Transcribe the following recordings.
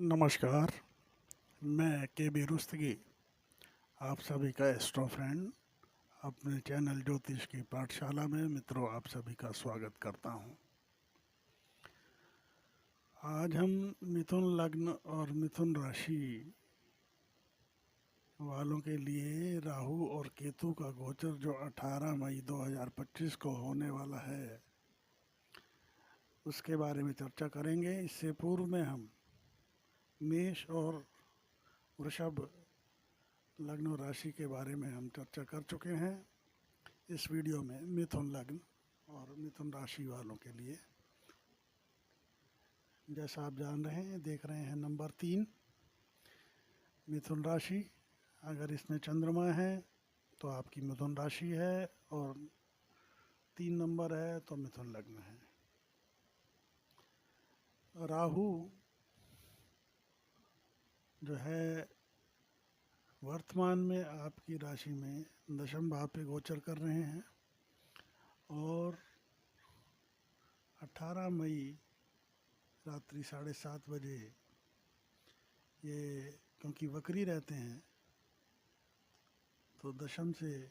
नमस्कार। मैं के बी रुस्तगी, आप सभी का एस्ट्रो फ्रेंड, अपने चैनल ज्योतिष की पाठशाला में मित्रों आप सभी का स्वागत करता हूं। आज हम मिथुन लग्न और मिथुन राशि वालों के लिए राहु और केतु का गोचर जो 18 मई 2025 को होने वाला है उसके बारे में चर्चा करेंगे। इससे पूर्व में हम मेष और वृषभ लग्न और राशि के बारे में हम चर्चा कर चुके हैं। इस वीडियो में मिथुन लग्न और मिथुन राशि वालों के लिए, जैसा आप जान रहे हैं, देख रहे हैं, नंबर 3 मिथुन राशि। अगर इसमें चंद्रमा है तो आपकी मिथुन राशि है, और 3 नंबर है तो मिथुन लग्न है। राहु जो है वर्तमान में आपकी राशि में दशम भाव पे गोचर कर रहे हैं, और 18 मई रात्रि 7:30 बजे ये, क्योंकि वक्री रहते हैं, तो दशम से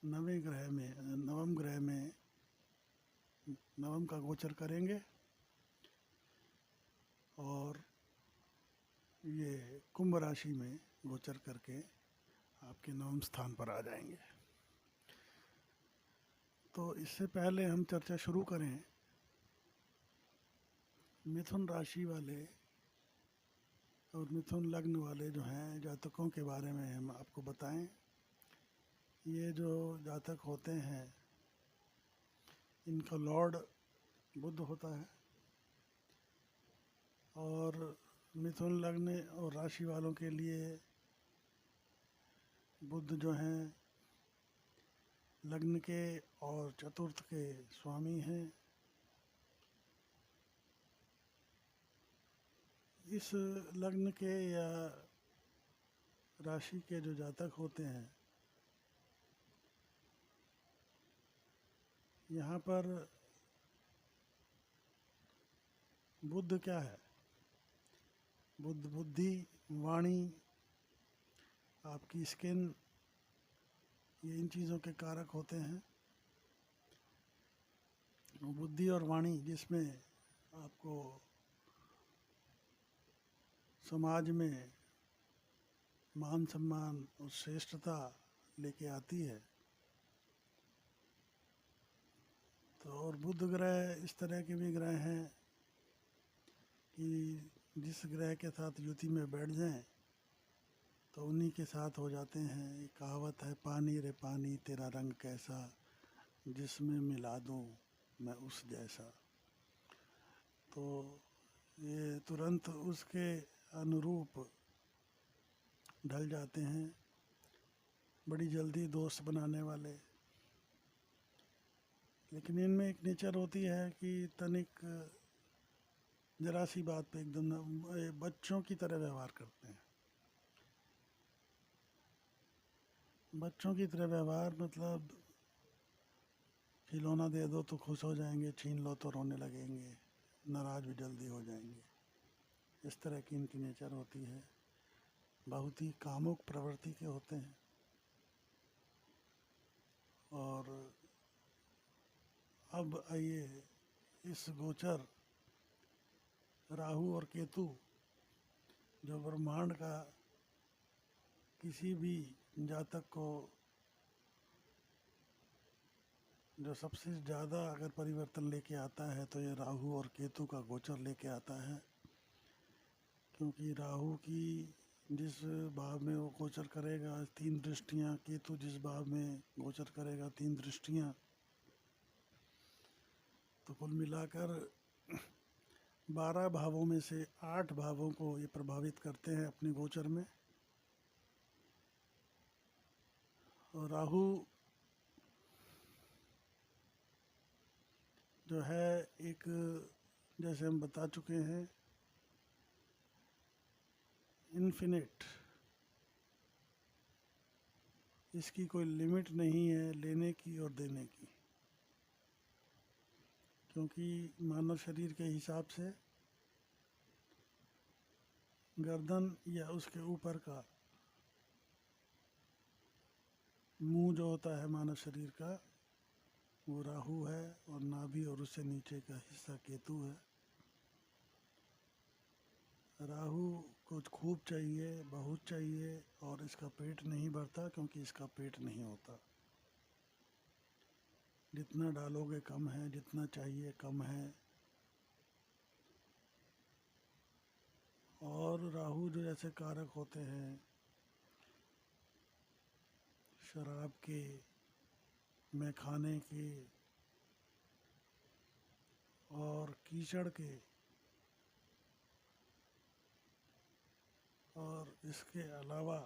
नवम ग्रह में नवम का गोचर करेंगे, और ये कुंभ राशि में गोचर करके आपके नवम स्थान पर आ जाएंगे। तो इससे पहले हम चर्चा शुरू करें, मिथुन राशि वाले और मिथुन लग्न वाले जो हैं जातकों के बारे में हम आपको बताएं। ये जो जातक होते हैं इनका लॉर्ड बुध होता है, और मिथुन लग्न और राशि वालों के लिए बुध जो हैं लग्न के और चतुर्थ के स्वामी हैं। इस लग्न के या राशि के जो जातक होते हैं, यहाँ पर बुध क्या है? बुध बुद्धि, वाणी, आपकी स्किन, ये इन चीज़ों के कारक होते हैं। बुद्धि और वाणी जिसमें आपको समाज में मान सम्मान और श्रेष्ठता लेके आती है। तो और बुध ग्रह इस तरह के भी ग्रह हैं कि जिस ग्रह के साथ युति में बैठ जाएं तो उन्हीं के साथ हो जाते हैं। एक कहावत है, पानी रे पानी तेरा रंग कैसा, जिसमें मिला दूं मैं उस जैसा। तो ये तुरंत उसके अनुरूप ढल जाते हैं, बड़ी जल्दी दोस्त बनाने वाले। लेकिन इनमें एक नेचर होती है कि तनिक जरा सी बात पे एकदम बच्चों की तरह व्यवहार करते हैं। बच्चों की तरह व्यवहार मतलब खिलौना दे दो तो खुश हो जाएंगे, छीन लो तो रोने लगेंगे, नाराज भी जल्दी हो जाएंगे। इस तरह की इनकी नेचर होती है। बहुत ही कामुक प्रवृत्ति के होते हैं। और अब आइए इस गोचर राहु और केतु जो ब्रह्मांड का किसी भी जातक को जो सबसे ज़्यादा अगर परिवर्तन लेके आता है तो ये राहु और केतु का गोचर लेके आता है। क्योंकि राहु की जिस भाव में वो गोचर करेगा 3 दृष्टियाँ, केतु जिस भाव में गोचर करेगा 3 दृष्टियाँ, तो कुल मिलाकर 12 भावों में से 8 भावों को ये प्रभावित करते हैं अपने गोचर में। और राहु जो है एक, जैसे हम बता चुके हैं, इन्फिनिट, इसकी कोई लिमिट नहीं है लेने की और देने की। क्योंकि मानव शरीर के हिसाब से गर्दन या उसके ऊपर का मुंह जो होता है मानव शरीर का, वो राहु है, और नाभि और उससे नीचे का हिस्सा केतु है। राहु को खूब चाहिए, बहुत चाहिए, और इसका पेट नहीं भरता क्योंकि इसका पेट नहीं होता। जितना डालोगे कम है, जितना चाहिए कम है। और राहु जो जैसे कारक होते हैं शराब के, मैखाने के और कीचड़ के, और इसके अलावा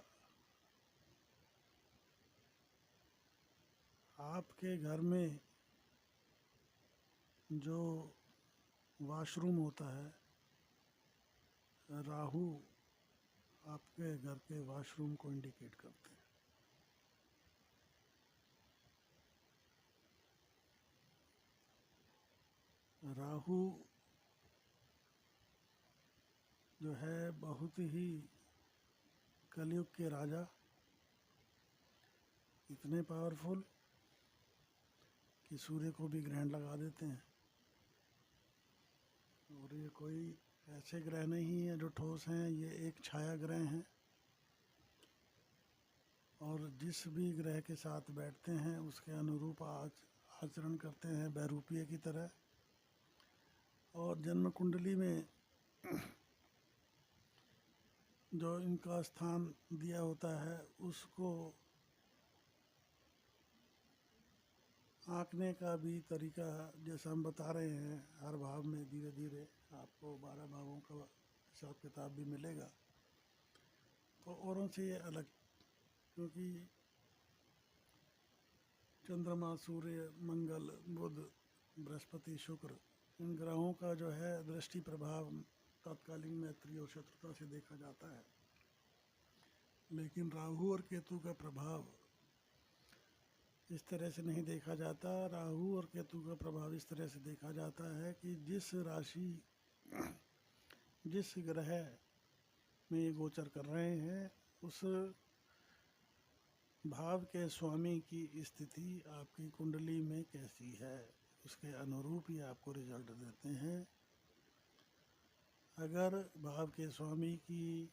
आपके घर में जो वॉशरूम होता है, राहु आपके घर के वॉशरूम को इंडिकेट करते हैं। राहु जो है बहुत ही कलयुग के राजा, इतने पावरफुल कि सूर्य को भी ग्रहण लगा देते हैं। और ये कोई ऐसे ग्रह नहीं है जो ठोस हैं, ये एक छाया ग्रह हैं। और जिस भी ग्रह के साथ बैठते हैं उसके अनुरूप आचरण करते हैं, बहरूपिये की तरह। और जन्म कुंडली में जो इनका स्थान दिया होता है उसको आंकने का भी तरीका जैसा हम बता रहे हैं, हर भाव में धीरे धीरे आपको 12 भावों का हिसाब किताब भी मिलेगा। तो औरों से ये अलग, क्योंकि चंद्रमा, सूर्य, मंगल, बुध, बृहस्पति, शुक्र, इन ग्रहों का जो है दृष्टि प्रभाव तात्कालिक मैत्री और शत्रुता से देखा जाता है। लेकिन राहु और केतु का प्रभाव इस तरह से नहीं देखा जाता। राहु और केतु का प्रभाव इस तरह से देखा जाता है कि जिस राशि, जिस ग्रह में ये गोचर कर रहे हैं उस भाव के स्वामी की स्थिति आपकी कुंडली में कैसी है, उसके अनुरूप ही आपको रिजल्ट देते हैं। अगर भाव के स्वामी की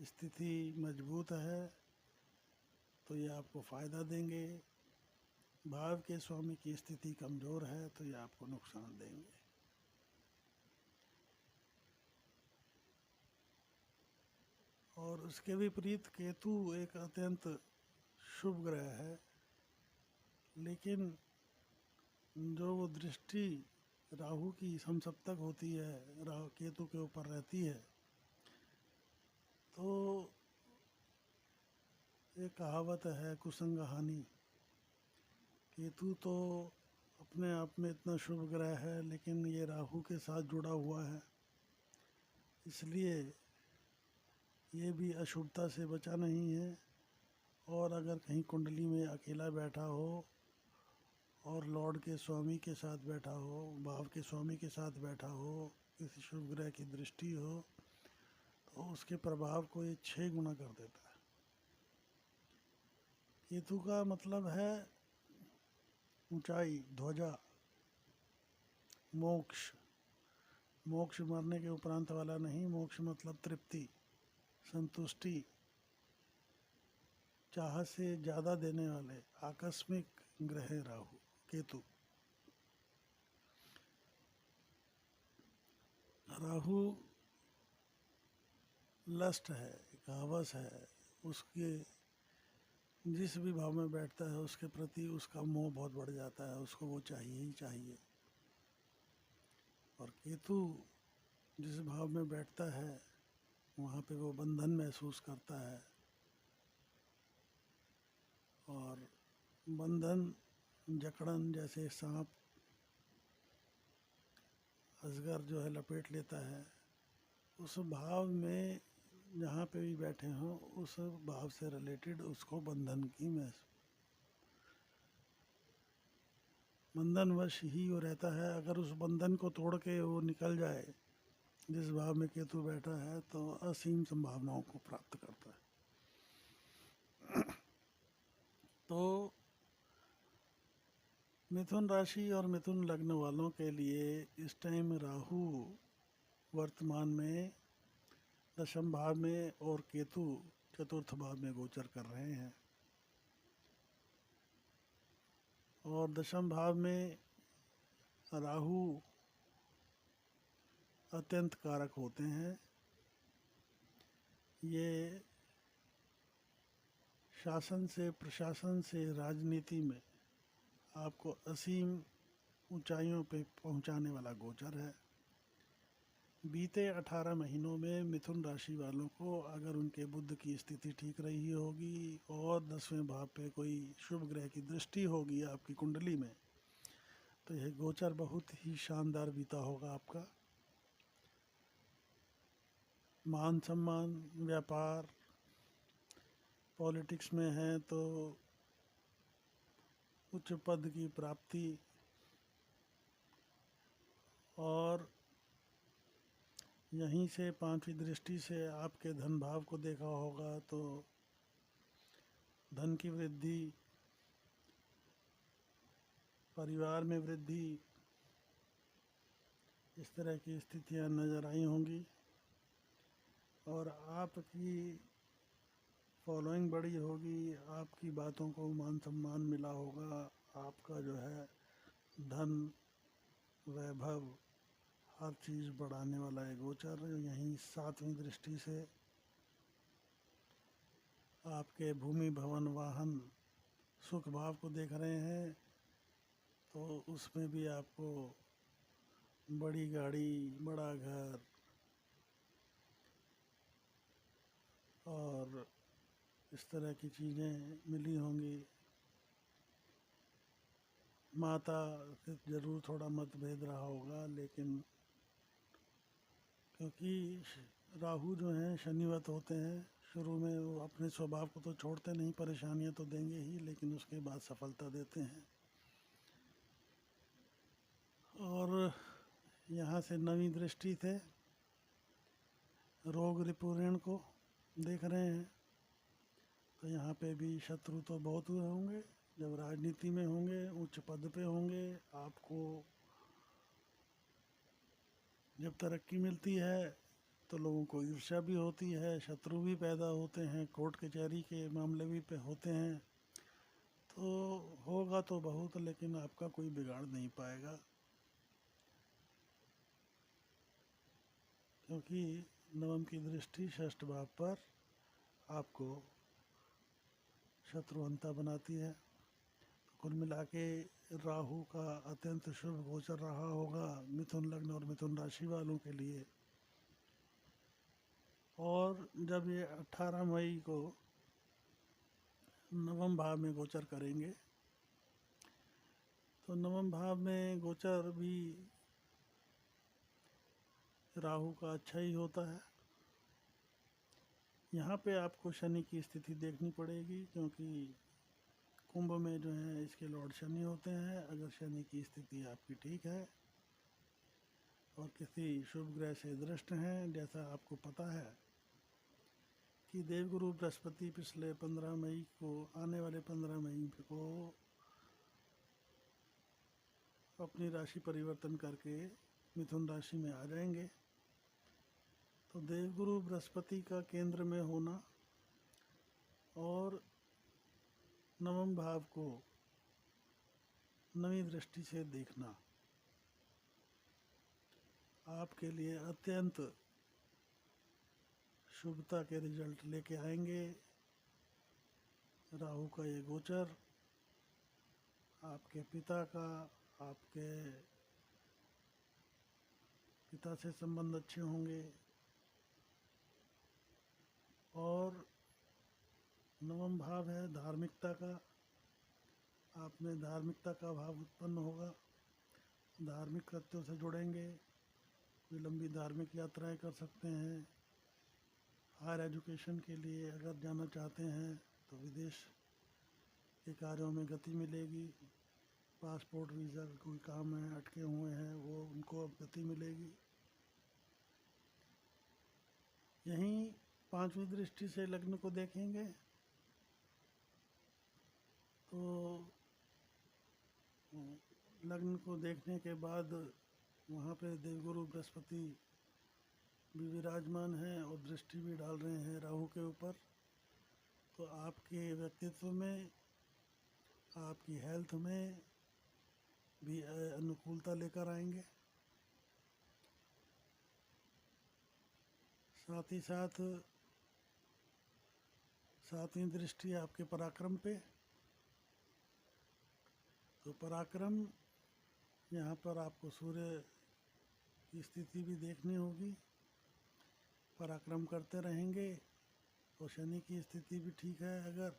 स्थिति मजबूत है तो ये आपको फ़ायदा देंगे। भाव के स्वामी की स्थिति कमज़ोर है तो ये आपको नुकसान देंगे। और उसके विपरीत केतु एक अत्यंत शुभ ग्रह है, लेकिन जो वो दृष्टि राहु की समसप्तक होती है, राहु केतु के ऊपर रहती है, तो एक कहावत है कुसंग हानि। केतु तो अपने आप में इतना शुभ ग्रह है, लेकिन ये राहु के साथ जुड़ा हुआ है, इसलिए ये भी अशुभता से बचा नहीं है। और अगर कहीं कुंडली में अकेला बैठा हो और लॉर्ड के स्वामी के साथ बैठा हो, भाव के स्वामी के साथ बैठा हो, किसी शुभ ग्रह की दृष्टि हो, तो उसके प्रभाव को ये 6 गुना कर देता है। केतु का मतलब है ऊंचाई, ध्वजा, मोक्ष। मोक्ष मरने के उपरांत वाला नहीं, मोक्ष मतलब तृप्ति, संतुष्टि, चाह से ज़्यादा देने वाले आकस्मिक ग्रह राहु केतु। राहु लस्ट है, एक हवस है, उसके जिस भी भाव में बैठता है उसके प्रति उसका मोह बहुत बढ़ जाता है, उसको वो चाहिए ही चाहिए। और केतु जिस भाव में बैठता है वहाँ पे वो बंधन महसूस करता है, और बंधन, जकड़न, जैसे सांप अजगर जो है लपेट लेता है, उस भाव में जहाँ पे भी बैठे हों उस भाव से रिलेटेड उसको बंधन की बंधनवश ही वो रहता है। अगर उस बंधन को तोड़ के वो निकल जाए, जिस भाव में केतु बैठा है तो असीम संभावनाओं को प्राप्त करता है। तो मिथुन राशि और मिथुन लग्न वालों के लिए इस टाइम राहु वर्तमान में दशम भाव में और केतु चतुर्थ भाव में गोचर कर रहे हैं। और दशम भाव में राहु अत्यंत कारक होते हैं। ये शासन से, प्रशासन से, राजनीति में आपको असीम ऊंचाइयों पे पहुंचाने वाला गोचर है। बीते 18 महीनों में मिथुन राशि वालों को अगर उनके बुध की स्थिति ठीक रही होगी और 10वें भाव पे कोई शुभ ग्रह की दृष्टि होगी आपकी कुंडली में, तो यह गोचर बहुत ही शानदार बीता होगा आपका। मान सम्मान, व्यापार, पॉलिटिक्स में है तो उच्च पद की प्राप्ति, और यहीं से 5वीं दृष्टि से आपके धन भाव को देखा होगा तो धन की वृद्धि, परिवार में वृद्धि, इस तरह की स्थितियां नज़र आई होंगी। और आपकी फॉलोइंग बड़ी होगी, आपकी बातों को मान सम्मान मिला होगा, आपका जो है धन, वैभव, हर चीज़ बढ़ाने वाला है गोचर। यहीं 7वीं दृष्टि से आपके भूमि, भवन, वाहन, सुख भाव को देख रहे हैं, तो उसमें भी आपको बड़ी गाड़ी, बड़ा घर और इस तरह की चीज़ें मिली होंगी। माता से ज़रूर थोड़ा मतभेद रहा होगा, लेकिन क्योंकि राहु जो हैं शनिवत होते हैं, शुरू में वो अपने स्वभाव को तो छोड़ते नहीं, परेशानियां तो देंगे ही, लेकिन उसके बाद सफलता देते हैं। और यहाँ से 9वीं दृष्टि थे रोग रिपुऋण को देख रहे हैं, तो यहाँ पे भी शत्रु तो बहुत हुए होंगे। जब राजनीति में होंगे, उच्च पद पे होंगे, आपको जब तरक्की मिलती है तो लोगों को ईर्ष्या भी होती है, शत्रु भी पैदा होते हैं, कोर्ट कचहरी के मामले भी पे होते हैं। तो होगा तो बहुत, लेकिन आपका कोई बिगाड़ नहीं पाएगा, क्योंकि नवम की दृष्टि षष्ठ भाव पर आपको शत्रुहंता बनाती है। तो कुल मिला के राहु का अत्यंत शुभ गोचर रहा होगा मिथुन लग्न और मिथुन राशि वालों के लिए। और जब ये 18 मई को नवम भाव में गोचर करेंगे, तो नवम भाव में गोचर भी राहु का अच्छा ही होता है। यहाँ पे आपको शनि की स्थिति देखनी पड़ेगी, क्योंकि कुंभ में जो है इसके लॉर्ड शनि होते हैं। अगर शनि की स्थिति आपकी ठीक है और किसी शुभ ग्रह से दृष्ट हैं, जैसा आपको पता है कि देवगुरु बृहस्पति पिछले 15 मई को, आने वाले 15 मई को अपनी राशि परिवर्तन करके मिथुन राशि में आ जाएंगे। तो देवगुरु बृहस्पति का केंद्र में होना और नवम भाव को 9वीं दृष्टि से देखना आपके लिए अत्यंत शुभता के रिजल्ट लेके आएंगे। राहु का ये गोचर आपके पिता का, आपके पिता से संबंध अच्छे होंगे। और नवम भाव है धार्मिकता का, आप में धार्मिकता का भाव उत्पन्न होगा, धार्मिक कृत्यों से जुड़ेंगे, कोई लंबी धार्मिक यात्राएं कर सकते हैं। हायर एजुकेशन के लिए अगर जाना चाहते हैं तो विदेश के कार्यों में गति मिलेगी। पासपोर्ट वीज़ा कोई काम है, अटके हुए हैं, वो उनको अब गति मिलेगी। यहीं पांचवी दृष्टि से लग्न को देखेंगे तो लग्न को देखने के बाद वहाँ पे देवगुरु बृहस्पति भी विराजमान हैं और दृष्टि भी डाल रहे हैं राहु के ऊपर। तो आपके व्यक्तित्व में, आपकी हेल्थ में भी अनुकूलता लेकर आएंगे। साथ ही साथ सातवीं दृष्टि आपके पराक्रम पे। तो पराक्रम, यहाँ पर आपको सूर्य की स्थिति भी देखनी होगी। पराक्रम करते रहेंगे और शनि की स्थिति भी ठीक है अगर,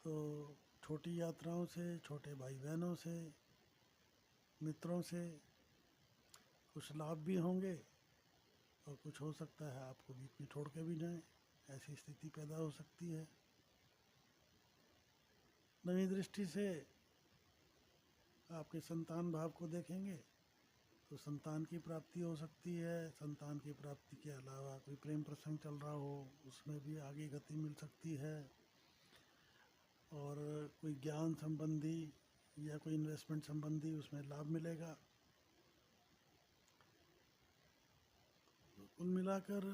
तो छोटी यात्राओं से, छोटे भाई बहनों से, मित्रों से कुछ लाभ भी होंगे और कुछ हो सकता है आपको बीच में छोड़ के भी जाएं, ऐसी स्थिति पैदा हो सकती है। नवी दृष्टि से आपके संतान भाव को देखेंगे तो संतान की प्राप्ति हो सकती है। संतान की प्राप्ति के अलावा कोई प्रेम प्रसंग चल रहा हो उसमें भी आगे गति मिल सकती है, और कोई ज्ञान संबंधी या कोई इन्वेस्टमेंट संबंधी उसमें लाभ मिलेगा। कुल मिलाकर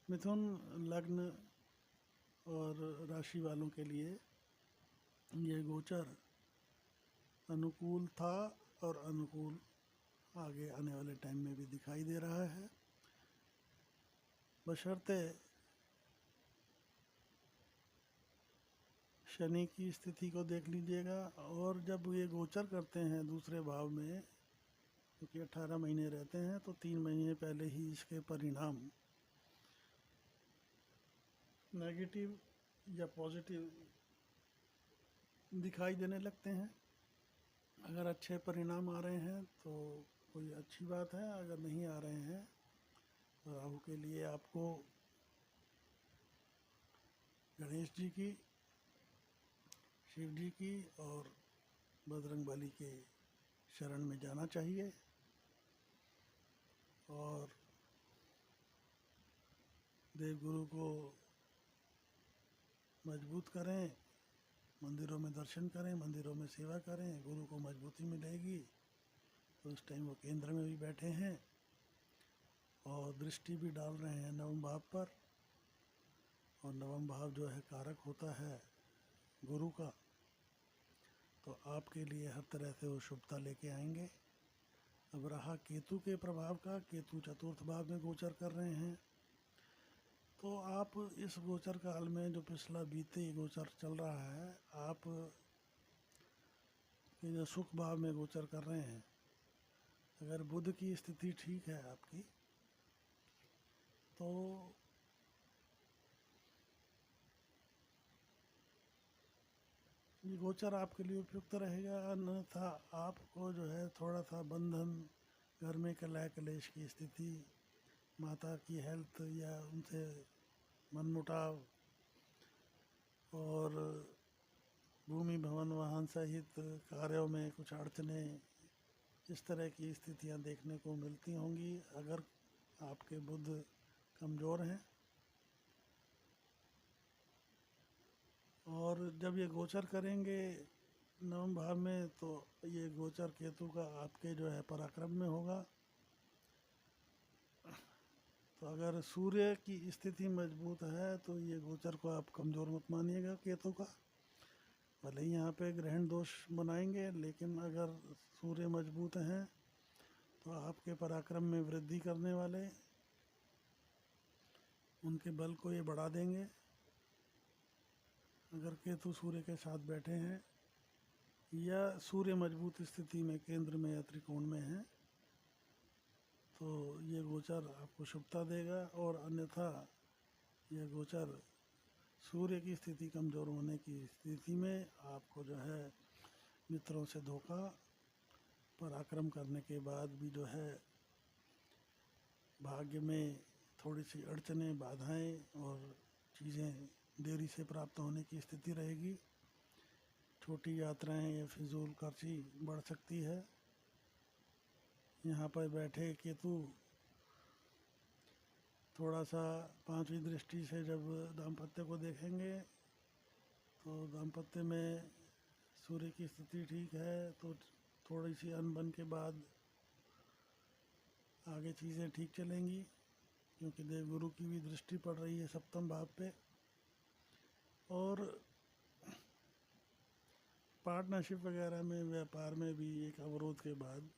मिथुन लग्न और राशि वालों के लिए ये गोचर अनुकूल था और अनुकूल आगे आने वाले टाइम में भी दिखाई दे रहा है, बशर्ते शनि की स्थिति को देख लीजिएगा। और जब ये गोचर करते हैं दूसरे भाव में, क्योंकि 18 महीने रहते हैं, तो 3 महीने पहले ही इसके परिणाम नेगेटिव या पॉजिटिव दिखाई देने लगते हैं। अगर अच्छे परिणाम आ रहे हैं तो कोई अच्छी बात है, अगर नहीं आ रहे हैं तो राहु के लिए आपको गणेश जी की, शिव जी की और बजरंगबली के शरण में जाना चाहिए। और देवगुरु को मजबूत करें, मंदिरों में दर्शन करें, मंदिरों में सेवा करें, गुरु को मजबूती मिलेगी। तो उस टाइम वो केंद्र में भी बैठे हैं और दृष्टि भी डाल रहे हैं नवम भाव पर, और नवम भाव जो है कारक होता है गुरु का, तो आपके लिए हर तरह से वो शुभता लेके आएंगे। अब रहा केतु के प्रभाव का, केतु चतुर्थ भाव में गोचर कर रहे हैं, तो आप इस गोचर काल में जो पिछला बीते गोचर चल रहा है, आप जो सुख भाव में गोचर कर रहे हैं, अगर बुध की स्थिति ठीक है आपकी, तो ये गोचर आपके लिए उपयुक्त रहेगा। अन्यथा आपको जो है थोड़ा सा बंधन, घर में कलह कलेश की स्थिति, माता की हेल्थ या उनसे मनमुटाव, और भूमि भवन वाहन सहित कार्यों में कुछ अड़चने, इस तरह की स्थितियां देखने को मिलती होंगी अगर आपके बुध कमज़ोर हैं। और जब ये गोचर करेंगे नवम भाव में, तो ये गोचर केतु का आपके जो है पराक्रम में होगा। तो अगर सूर्य की स्थिति मजबूत है तो ये गोचर को आप कमज़ोर मत मानिएगा केतु का, भले ही यहाँ पे ग्रहण दोष बनाएंगे, लेकिन अगर सूर्य मजबूत हैं तो आपके पराक्रम में वृद्धि करने वाले, उनके बल को ये बढ़ा देंगे। अगर केतु सूर्य के साथ बैठे हैं या सूर्य मजबूत स्थिति में केंद्र में या त्रिकोण में है, तो ये गोचर आपको शुभता देगा। और अन्यथा ये गोचर सूर्य की स्थिति कमज़ोर होने की स्थिति में आपको जो है मित्रों से धोखा, पराक्रम करने के बाद भी जो है भाग्य में थोड़ी सी अड़चनें, बाधाएं और चीज़ें देरी से प्राप्त होने की स्थिति रहेगी। छोटी यात्राएं या फिजूल खर्ची बढ़ सकती है। यहाँ पर बैठे केतु थोड़ा सा पांचवी दृष्टि से जब दाम्पत्य को देखेंगे तो दाम्पत्य में सूर्य की स्थिति ठीक है तो थोड़ी सी अनबन के बाद आगे चीज़ें ठीक चलेंगी, क्योंकि देवगुरु की भी दृष्टि पड़ रही है सप्तम भाव पे। और पार्टनरशिप वगैरह में, व्यापार में भी एक अवरोध के बाद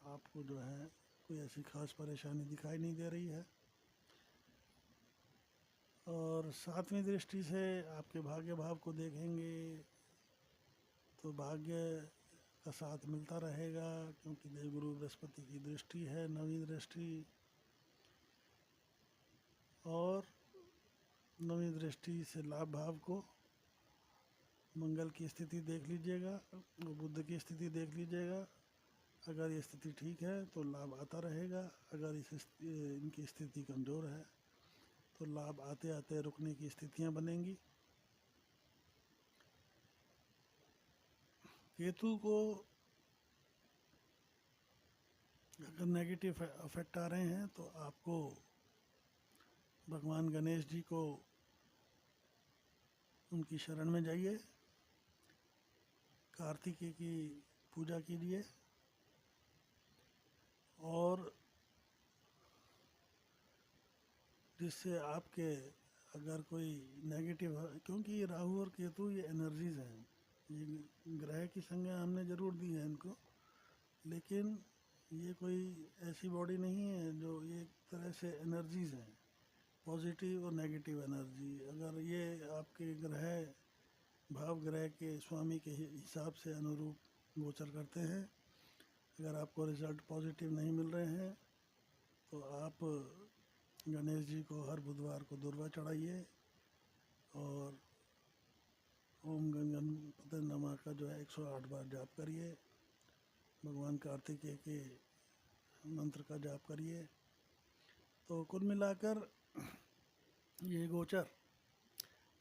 आपको जो है कोई ऐसी खास परेशानी दिखाई नहीं दे रही है। और सातवीं दृष्टि से आपके भाग्य भाव को देखेंगे तो भाग्य का साथ मिलता रहेगा, क्योंकि देवगुरु बृहस्पति की दृष्टि है, नवीं दृष्टि। और नवीं दृष्टि से लाभ भाव को मंगल की स्थिति देख लीजिएगा और बुध की स्थिति देख लीजिएगा। अगर ये स्थिति ठीक है तो लाभ आता रहेगा, अगर इनकी स्थिति कमज़ोर है तो लाभ आते आते रुकने की स्थितियां बनेंगी। केतु को अगर नेगेटिव इफेक्ट आ रहे हैं तो आपको भगवान गणेश जी को उनकी शरण में जाइए, कार्तिकेय की पूजा कीजिए और जिससे आपके अगर कोई नेगेटिव, क्योंकि राहु और केतु ये एनर्जीज हैं, ये ग्रह की संज्ञा हमने ज़रूर दी है इनको, लेकिन ये कोई ऐसी बॉडी नहीं है जो ये एक तरह से एनर्जीज हैं, पॉजिटिव और नेगेटिव एनर्जी। अगर ये आपके ग्रह भाव ग्रह के स्वामी के हिसाब से अनुरूप गोचर करते हैं, अगर आपको रिजल्ट पॉजिटिव नहीं मिल रहे हैं तो आप गणेश जी को हर बुधवार को दुर्वा चढ़ाइए और ओम गणपति नमः का जो है 108 बार जाप करिए, भगवान कार्तिकेय के मंत्र का जाप करिए। तो कुल मिलाकर ये गोचर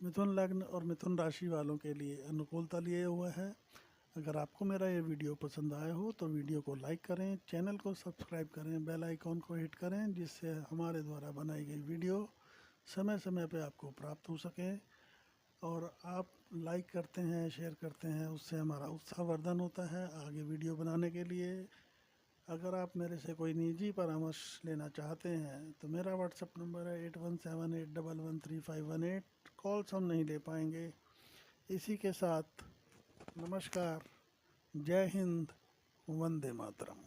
मिथुन लग्न और मिथुन राशि वालों के लिए अनुकूलता लिए हुआ है। अगर आपको मेरा ये वीडियो पसंद आया हो तो वीडियो को लाइक करें, चैनल को सब्सक्राइब करें, बेल आइकॉन को हिट करें, जिससे हमारे द्वारा बनाई गई वीडियो समय समय पे आपको प्राप्त हो सके। और आप लाइक करते हैं, शेयर करते हैं, उससे हमारा उत्साहवर्धन होता है आगे वीडियो बनाने के लिए। अगर आप मेरे से कोई निजी परामर्श लेना चाहते हैं तो मेरा व्हाट्सएप नंबर है 8178113518। कॉल्स हम नहीं ले पाएंगे। इसी के साथ नमस्कार, जय हिंद, वंदे मातरम।